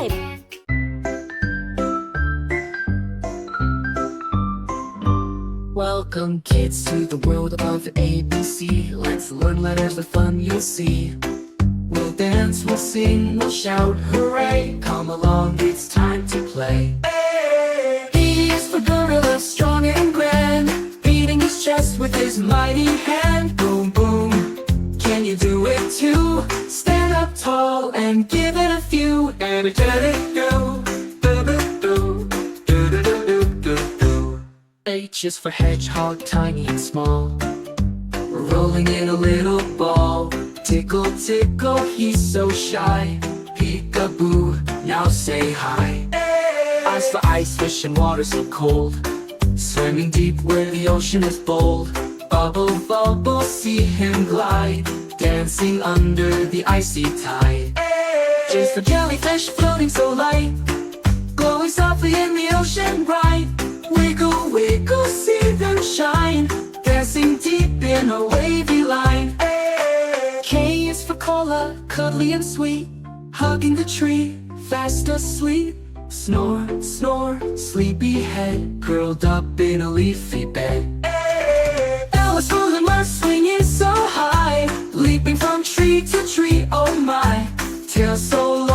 subscribe. Welcome kids to the world of ABC. Let's learn letters with fun you'll see. We'll dance, we'll sing, we'll shout, hooray! Come along, it's time to play. B is for gorilla, strong and grand, beating his chest with his mighty hand. Boom, boom, can you do it too? Stand up tall and give it a few. Energetic, go. H is for hedgehog, tiny and small, rolling in a little ball. Tickle, tickle, he's so shy. Peekaboo, now say hi. I's for ice fish and water so cold, swimming deep where the ocean is bold. Bubble, bubble, see him glide, dancing under the icy tide. J's for jellyfish, floating so light, glowing softly in the ocean bright. Wiggle, wiggle, see them shine, dancing deep in a wavy line. K is for cola, cuddly and sweet, hugging the tree, fast asleep. Snore, snore, sleepy head, curled up in a leafy bed. L is for lemur, swinging so high, leaping from tree to tree, oh my. Tail so